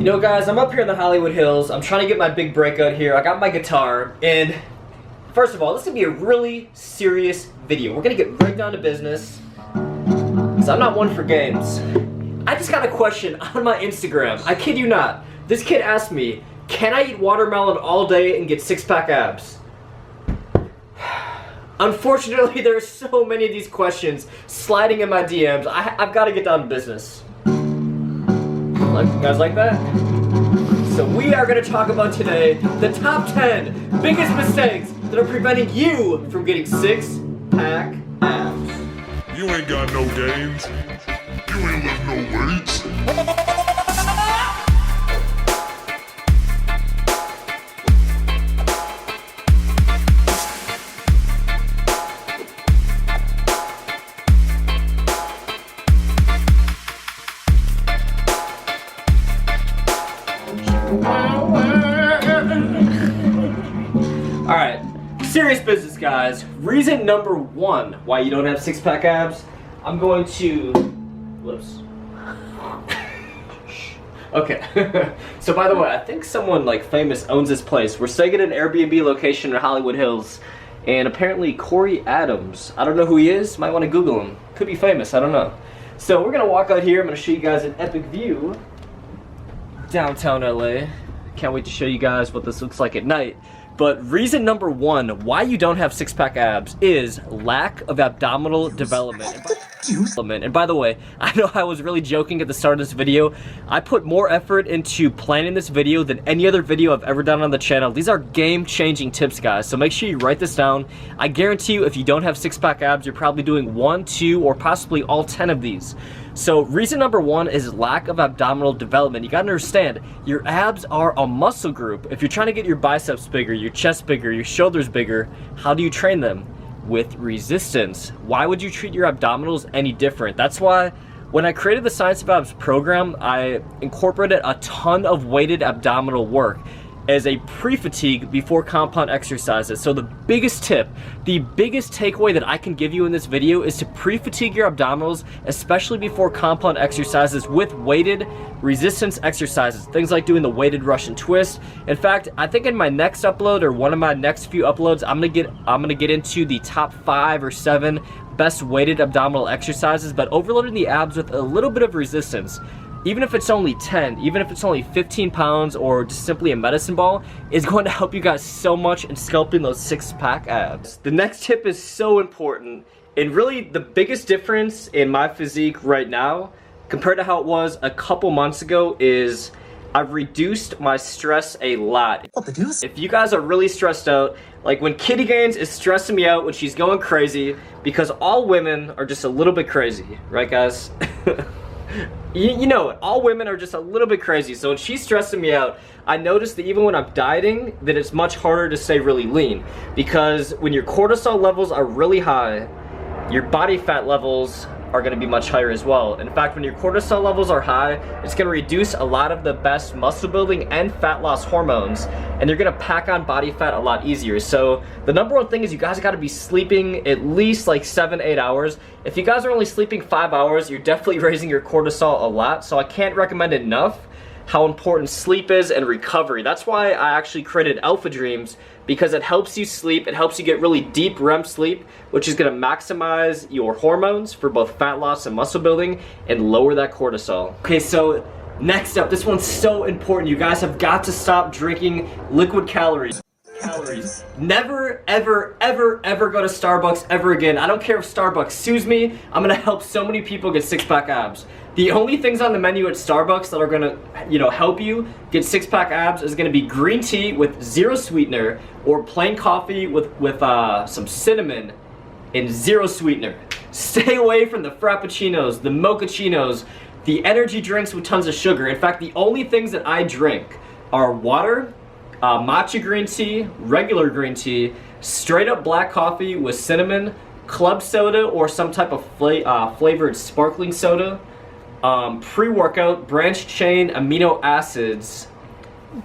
know, guys, I'm up here in the Hollywood Hills. I'm trying to get my big breakout here. I got my guitar, and first of all, this is gonna be a really serious video. We're gonna get right down to business, because I'm not one for games. I just got a question on my Instagram. I kid you not. This kid asked me, can I eat watermelon all day and get six-pack abs? Unfortunately, there's so many of these questions sliding in my DMs. I've got to get down to business. You guys like that? So we are going to talk about today the top 10 biggest mistakes that are preventing you from getting six-pack abs. You ain't got no gains. You ain't lift no weights. Alright, serious business, guys. Reason number one why you don't have six-pack abs, I'm going to... Whoops. Okay. So by the way, I think someone like famous owns this place. We're staying at an Airbnb location in Hollywood Hills, and apparently Corey Adams, I don't know who he is, might want to Google him. Could be famous, I don't know. So we're gonna walk out here. I'm gonna show you guys an epic view downtown LA. Can't wait to show you guys what this looks like at night. But reason number one why you don't have six-pack abs is lack of abdominal development. And by the way, I know I was really joking at the start of this video. I put more effort into planning this video than any other video I've ever done on the channel. These are game-changing tips, guys, so make sure you write this down. I guarantee you, if you don't have six-pack abs, you're probably doing 1, 2, or possibly all 10 of these. So reason number one is lack of abdominal development. You gotta understand, your abs are a muscle group. If you're trying to get your biceps bigger, your chest bigger, your shoulders bigger, how do you train them? With resistance. Why would you treat your abdominals any different? That's why when I created the Science of Abs program, I incorporated a ton of weighted abdominal work as a pre-fatigue before compound exercises. So the biggest tip, the biggest takeaway that I can give you in this video is to pre-fatigue your abdominals, especially before compound exercises with weighted resistance exercises. Things like doing the weighted Russian twist. In fact, I think in my next upload or one of my next few uploads, I'm gonna get into the top 5 or 7 best weighted abdominal exercises, but overloading the abs with a little bit of resistance, even if it's only 10, even if it's only 15 pounds or just simply a medicine ball, is going to help you guys so much in sculpting those six-pack abs. The next tip is so important, and really the biggest difference in my physique right now compared to how it was a couple months ago is I've reduced my stress a lot. What the deuce? If you guys are really stressed out, like when Kitty Gaines is stressing me out when she's going crazy, because all women are just a little bit crazy, right guys? You know it, all women are just a little bit crazy. So when she's stressing me out, I noticed that even when I'm dieting, that it's much harder to stay really lean, because when your cortisol levels are really high, your body fat levels are going to be much higher as well. In fact, when your cortisol levels are high, it's going to reduce a lot of the best muscle building and fat loss hormones, and you're going to pack on body fat a lot easier. So the number one thing is you guys got to be sleeping at least like 7-8 hours. If you guys are only sleeping 5 hours, you're definitely raising your cortisol a lot. So I can't recommend enough how important sleep is and recovery. That's why I actually created Alpha Dreams, because it helps you sleep, it helps you get really deep REM sleep, which is gonna maximize your hormones for both fat loss and muscle building and lower that cortisol. Okay, so next up, this one's so important. You guys have got to stop drinking liquid calories. Never, ever, ever, ever go to Starbucks ever again. I don't care if Starbucks sues me, I'm gonna help so many people get six-pack abs. The only things on the menu at Starbucks that are gonna, help you get six-pack abs is gonna be green tea with 0 sweetener or plain coffee with some cinnamon and 0 sweetener. Stay away from the frappuccinos, the mochachinos, the energy drinks with tons of sugar. In fact, the only things that I drink are water, matcha green tea, regular green tea, straight up black coffee with cinnamon, club soda or some type of flavored sparkling soda, pre-workout, branched chain amino acids,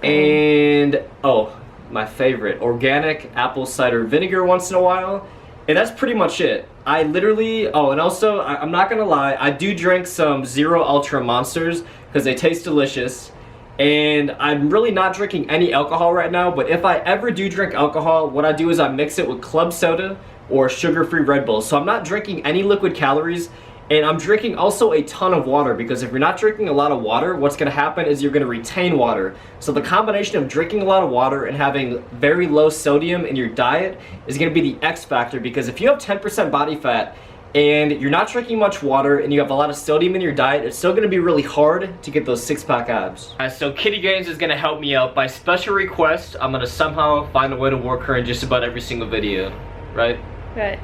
and oh, my favorite, organic apple cider vinegar once in a while. And that's pretty much it. I literally, oh, and also, I'm not gonna lie, I do drink some Zero Ultra Monsters because they taste delicious. And I'm really not drinking any alcohol right now, but if I ever do drink alcohol, what I do is I mix it with club soda or sugar-free Red Bull. So I'm not drinking any liquid calories, and I'm drinking also a ton of water, because if you're not drinking a lot of water, what's gonna happen is you're gonna retain water. So the combination of drinking a lot of water and having very low sodium in your diet is gonna be the X factor, because if you have 10% body fat, and you're not drinking much water and you have a lot of sodium in your diet, it's still gonna be really hard to get those six-pack abs. Alright, so Kitty Gaines is gonna help me out. By special request, I'm gonna somehow find a way to work her in just about every single video, right? Right.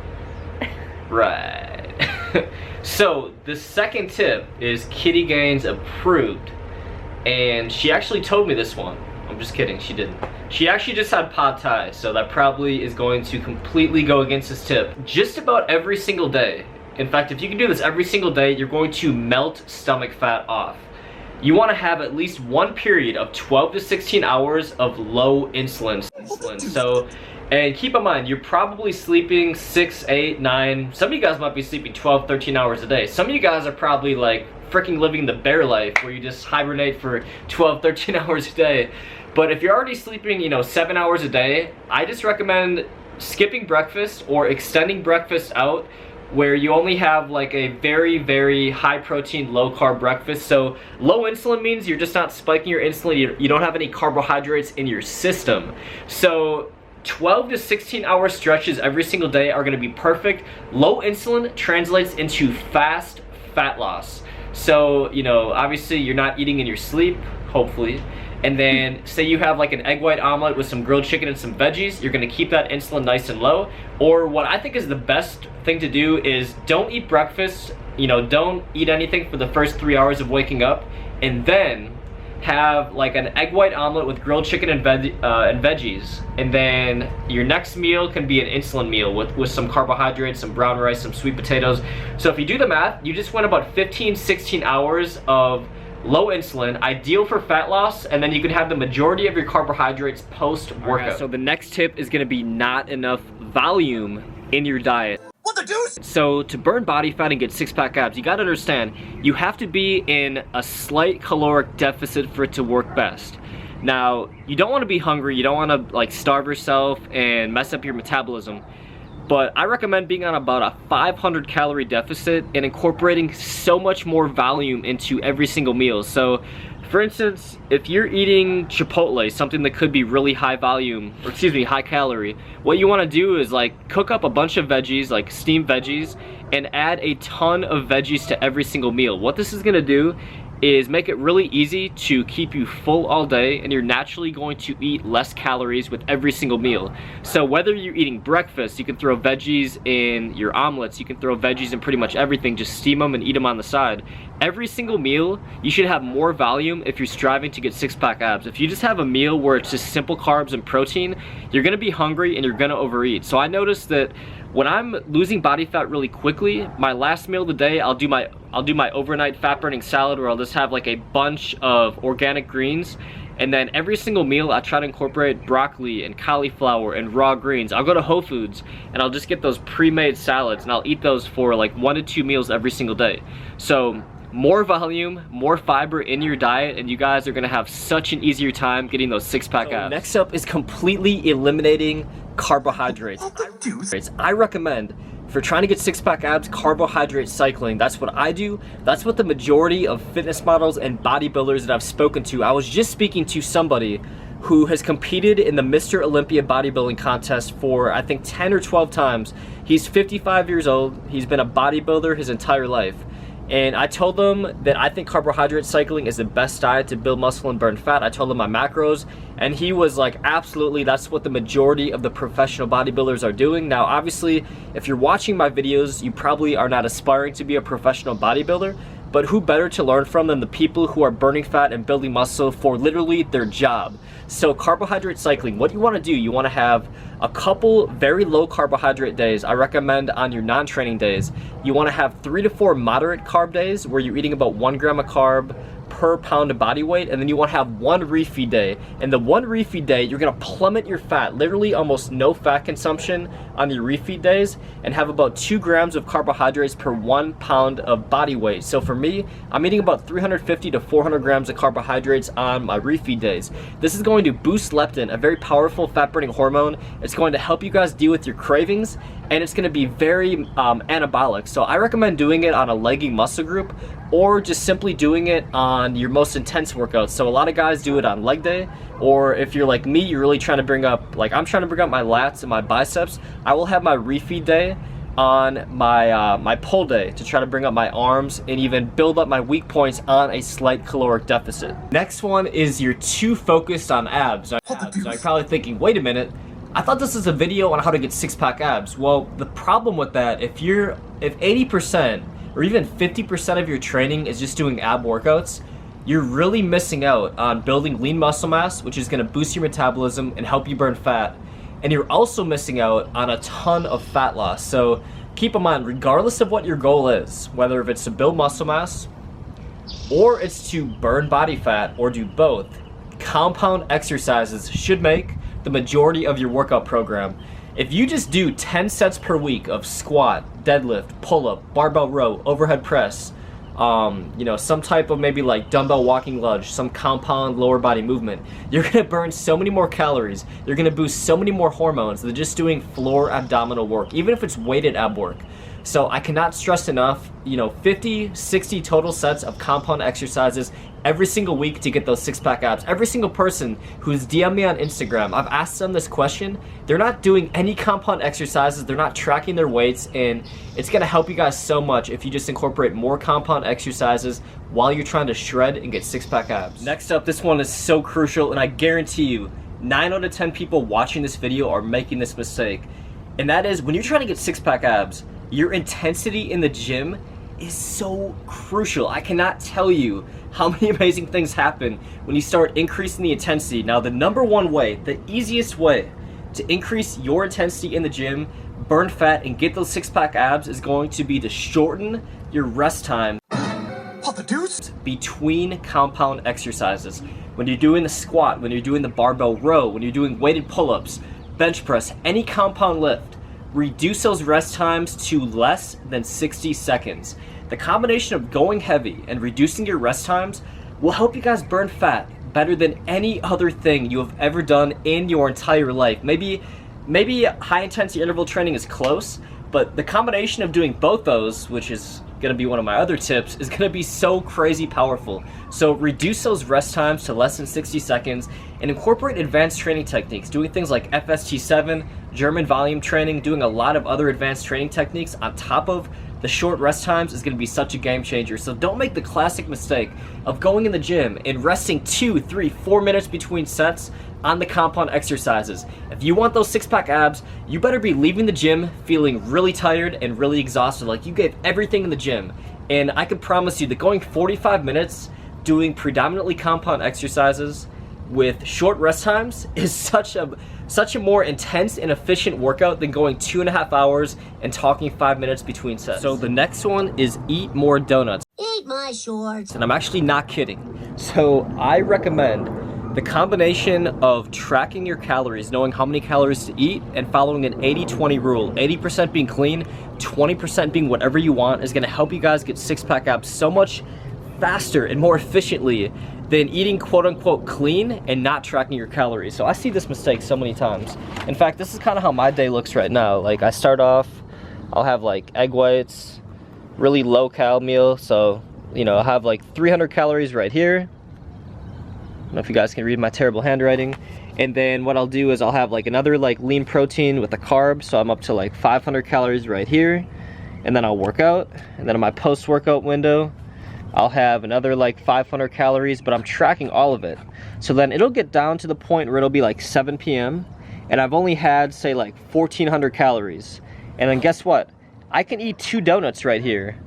Right. So, the second tip is Kitty Gaines approved. And she actually told me this one. I'm just kidding, she didn't. She actually just had pad thai, so that probably is going to completely go against this tip. Just about every single day. In fact, if you can do this every single day, you're going to melt stomach fat off. You want to have at least one period of 12 to 16 hours of low insulin. So, and keep in mind, you're probably sleeping 6, 8, 9, some of you guys might be sleeping 12, 13 hours a day. Some of you guys are probably like freaking living the bear life, where you just hibernate for 12, 13 hours a day. But if you're already sleeping, 7 hours a day, I just recommend skipping breakfast or extending breakfast out, where you only have like a very, very high protein, low carb breakfast. So low insulin means you're just not spiking your insulin, you don't have any carbohydrates in your system. So 12 to 16 hour stretches every single day are gonna be perfect. Low insulin translates into fast fat loss. So, obviously you're not eating in your sleep, hopefully. And then say you have like an egg white omelet with some grilled chicken and some veggies, you're gonna keep that insulin nice and low. Or what I think is the best thing to do is don't eat breakfast, don't eat anything for the first 3 hours of waking up, and then have like an egg white omelet with grilled chicken and veggies. And then your next meal can be an insulin meal with some carbohydrates, some brown rice, some sweet potatoes. So if you do the math, you just went about 15, 16 hours of low insulin, ideal for fat loss, and then you can have the majority of your carbohydrates post-workout. Right, so the next tip is gonna be not enough volume in your diet. What the deuce? So to burn body fat and get six-pack abs, you gotta understand, you have to be in a slight caloric deficit for it to work best. Now, you don't wanna be hungry, you don't wanna like starve yourself and mess up your metabolism. But I recommend being on about a 500 calorie deficit and incorporating so much more volume into every single meal. So, for instance, if you're eating Chipotle, something that could be really high volume, or excuse me, high calorie, what you want to do is like cook up a bunch of veggies, like steamed veggies, and add a ton of veggies to every single meal. What this is gonna do is make it really easy to keep you full all day, and you're naturally going to eat less calories with every single meal. So whether you're eating breakfast, you can throw veggies in your omelets, you can throw veggies in pretty much everything, just steam them and eat them on the side. Every single meal, you should have more volume if you're striving to get six-pack abs. If you just have a meal where it's just simple carbs and protein, you're gonna be hungry and you're gonna overeat. So I noticed that when I'm losing body fat really quickly, my last meal of the day, I'll do my overnight fat burning salad, where I'll just have like a bunch of organic greens. And then every single meal, I try to incorporate broccoli and cauliflower and raw greens. I'll go to Whole Foods and I'll just get those pre-made salads, and I'll eat those for like 1 to 2 meals every single day. So more volume, more fiber in your diet, and you guys are gonna have such an easier time getting those six-pack abs. Next up is completely eliminating carbohydrates. I recommend, for trying to get six-pack abs, carbohydrate cycling. That's what I do. That's what the majority of fitness models and bodybuilders that I've spoken to. I was just speaking to somebody who has competed in the Mr. Olympia bodybuilding contest for I think 10 or 12 times. He's 55 years old. He's been a bodybuilder his entire life. And I told them that I think carbohydrate cycling is the best diet to build muscle and burn fat. I told him my macros, and he was like, absolutely, that's what the majority of the professional bodybuilders are doing. Now, obviously, if you're watching my videos, you probably are not aspiring to be a professional bodybuilder, but who better to learn from than the people who are burning fat and building muscle for literally their job. So carbohydrate cycling, what you want to do, you want to have a couple very low carbohydrate days. I recommend on your non-training days, you want to have 3 to 4 moderate carb days where you're eating about 1 gram of carb per pound of body weight, and then you want to have one refeed day. And the one refeed day, you're going to plummet your fat, literally almost no fat consumption on your refeed days, and have about 2 grams of carbohydrates per 1 pound of body weight. So for me, I'm eating about 350 to 400 grams of carbohydrates on my refeed days. This is going to boost leptin, a very powerful fat burning hormone. It's going to help you guys deal with your cravings, and it's going to be very anabolic. So I recommend doing it on a legging muscle group, or just simply doing it on your most intense workouts. So a lot of guys do it on leg day, or if you're like me, you're really trying to bring up, like I'm trying to bring up my lats and my biceps, I will have my refeed day on my my pull day to try to bring up my arms and even build up my weak points on a slight caloric deficit. Next one is you're too focused on abs. So you're probably thinking, wait a minute, I thought this was a video on how to get 6-pack abs. Well, the problem with that, if 80% or even 50% of your training is just doing ab workouts, you're really missing out on building lean muscle mass, which is going to boost your metabolism and help you burn fat. And you're also missing out on a ton of fat loss. So keep in mind, regardless of what your goal is, whether if it's to build muscle mass or it's to burn body fat or do both, compound exercises should make the majority of your workout program. If you just do 10 sets per week of squat, deadlift, pull-up, barbell row, overhead press, you know, some type of maybe like dumbbell walking lunge, some compound lower body movement, you're gonna burn so many more calories, you're gonna boost so many more hormones than just doing floor abdominal work, even if it's weighted ab work. So I cannot stress enough, you know, 50, 60 total sets of compound exercises every single week to get those 6-pack abs. Every single person who's DM'd me on Instagram, I've asked them this question. They're not doing any compound exercises, they're not tracking their weights, and it's gonna help you guys so much if you just incorporate more compound exercises while you're trying to shred and get 6-pack abs. Next up, this one is so crucial, and I guarantee you, 9 out of 10 people watching this video are making this mistake. And that is, when you're trying to get 6-pack abs, your intensity in the gym is so crucial. I cannot tell you how many amazing things happen when you start increasing the intensity. Now, the number one way, the easiest way to increase your intensity in the gym, burn fat, and get those 6-pack abs is going to be to shorten your rest time between compound exercises. When you're doing the squat, when you're doing the barbell row, when you're doing weighted pull-ups, bench press, any compound lift, reduce those rest times to less than 60 seconds. The combination of going heavy and reducing your rest times will help you guys burn fat better than any other thing you have ever done in your entire life. Maybe high intensity interval training is close, but the combination of doing both those, which is gonna be one of my other tips, is gonna be so crazy powerful. So reduce those rest times to less than 60 seconds and incorporate advanced training techniques, doing things like FST7, German volume training, doing a lot of other advanced training techniques on top of the short rest times is gonna be such a game changer. So don't make the classic mistake of going in the gym and resting 2, 3, 4 minutes between sets on the compound exercises. If you want those 6-pack abs, you better be leaving the gym feeling really tired and really exhausted, like you gave everything in the gym. And I can promise you that going 45 minutes doing predominantly compound exercises with short rest times is such a more intense and efficient workout than going 2.5 hours and talking 5 minutes between sets. So the next one is eat more donuts. Eat my shorts. And I'm actually not kidding. So I recommend the combination of tracking your calories, knowing how many calories to eat, and following an 80-20 rule. 80% being clean, 20% being whatever you want, is gonna help you guys get 6-pack abs so much faster and more efficiently than eating quote-unquote clean and not tracking your calories. So I see this mistake so many times. In fact, this is kind of how my day looks right now. Like I start off, I'll have like egg whites, really low cal meal. So, you know, I'll have like 300 calories right here. I don't know if you guys can read my terrible handwriting. And then what I'll do is I'll have like another like lean protein with a carb. So I'm up to like 500 calories right here. And then I'll work out. And then in my post-workout window, I'll have another like 500 calories, but I'm tracking all of it. So then it'll get down to the point where it'll be like 7 p.m. and I've only had, say, like 1,400 calories. And then guess what? I can eat 2 donuts right here,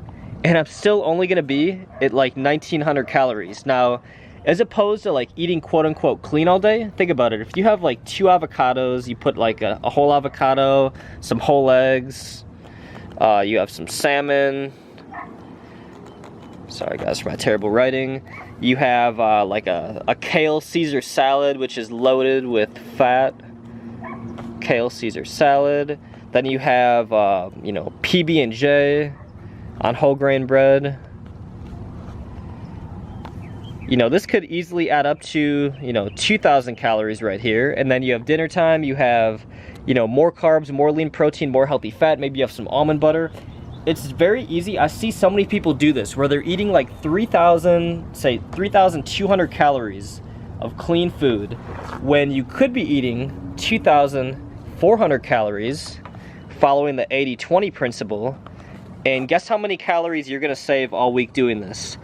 and I'm still only gonna be at like 1,900 calories. Now, as opposed to like eating quote-unquote clean all day, think about it. If you have like 2 avocados, you put like a whole avocado, some whole eggs, you have some salmon, Sorry guys for my terrible writing. You have like a kale Caesar salad, which is loaded with fat. Kale Caesar salad. Then you have, you know, PB&J on whole grain bread. You know, this could easily add up to, you know, 2,000 calories right here. And then you have dinner time, you have, you know, more carbs, more lean protein, more healthy fat. Maybe you have some almond butter. It's very easy. I see so many people do this where they're eating like 3,200 calories of clean food when you could be eating 2,400 calories following the 80-20 principle. And guess how many calories you're gonna save all week doing this?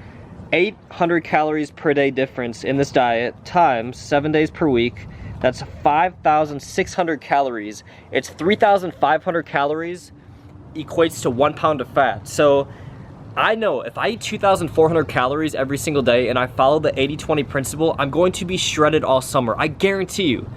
800 calories per day difference in this diet times 7 days per week. That's 5,600 calories. It's 3,500 calories equates to 1 pound of fat. So I know if I eat 2,400 calories every single day and I follow the 80-20 principle, I'm going to be shredded all summer. I guarantee you,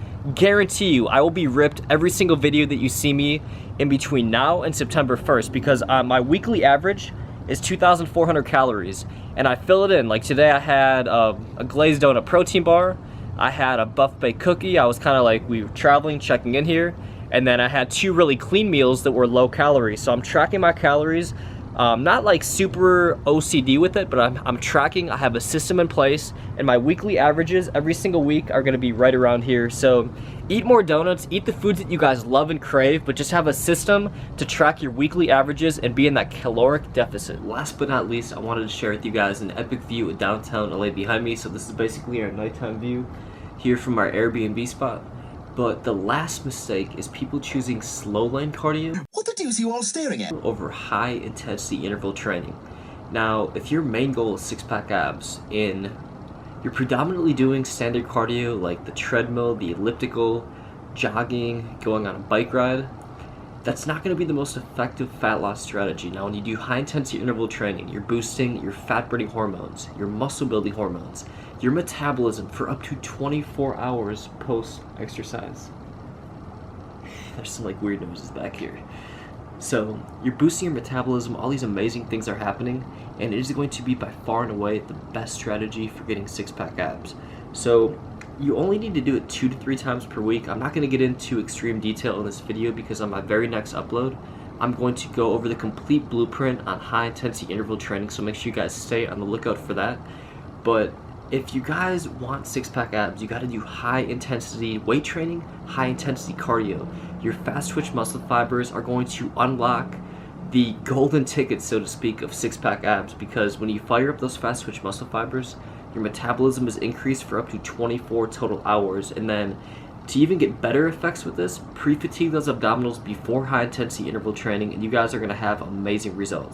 I will be ripped every single video that you see me in between now and September 1st, because my weekly average is 2,400 calories and I fill it in. Like today I had a glazed donut protein bar, I had a buffet cookie. I was kind of like, we were traveling, checking in here, and then I had 2 really clean meals that were low calorie. So I'm tracking my calories, not like super OCD with it, but I'm tracking. I have a system in place, and my weekly averages every single week are gonna be right around here. So eat more donuts, eat the foods that you guys love and crave, but just have a system to track your weekly averages and be in that caloric deficit. Last but not least, I wanted to share with you guys an epic view of downtown LA behind me. So this is basically our nighttime view here from our Airbnb spot. But the last mistake is people choosing slow lane cardio. What the deuce are you all staring at? Over high intensity interval training. Now, if your main goal is 6-pack abs and you're predominantly doing standard cardio like the treadmill, the elliptical, jogging, going on a bike ride, that's not going to be the most effective fat loss strategy. Now, when you do high intensity interval training, you're boosting your fat burning hormones, your muscle building hormones, your metabolism for up to 24 hours post exercise. There's some like weird noises back here. So you're boosting your metabolism, all these amazing things are happening, and it is going to be by far and away the best strategy for getting 6-pack abs. So you only need to do it 2 to 3 times per week. I'm not going to get into extreme detail in this video because on my very next upload, I'm going to go over the complete blueprint on high intensity interval training, so make sure you guys stay on the lookout for that. But if you guys want 6-pack abs, you got to do high intensity weight training, high intensity cardio. Your fast twitch muscle fibers are going to unlock the golden ticket, so to speak, of 6-pack abs, because when you fire up those fast twitch muscle fibers, your metabolism is increased for up to 24 total hours. And then to even get better effects with this, pre-fatigue those abdominals before high intensity interval training, and you guys are going to have amazing results.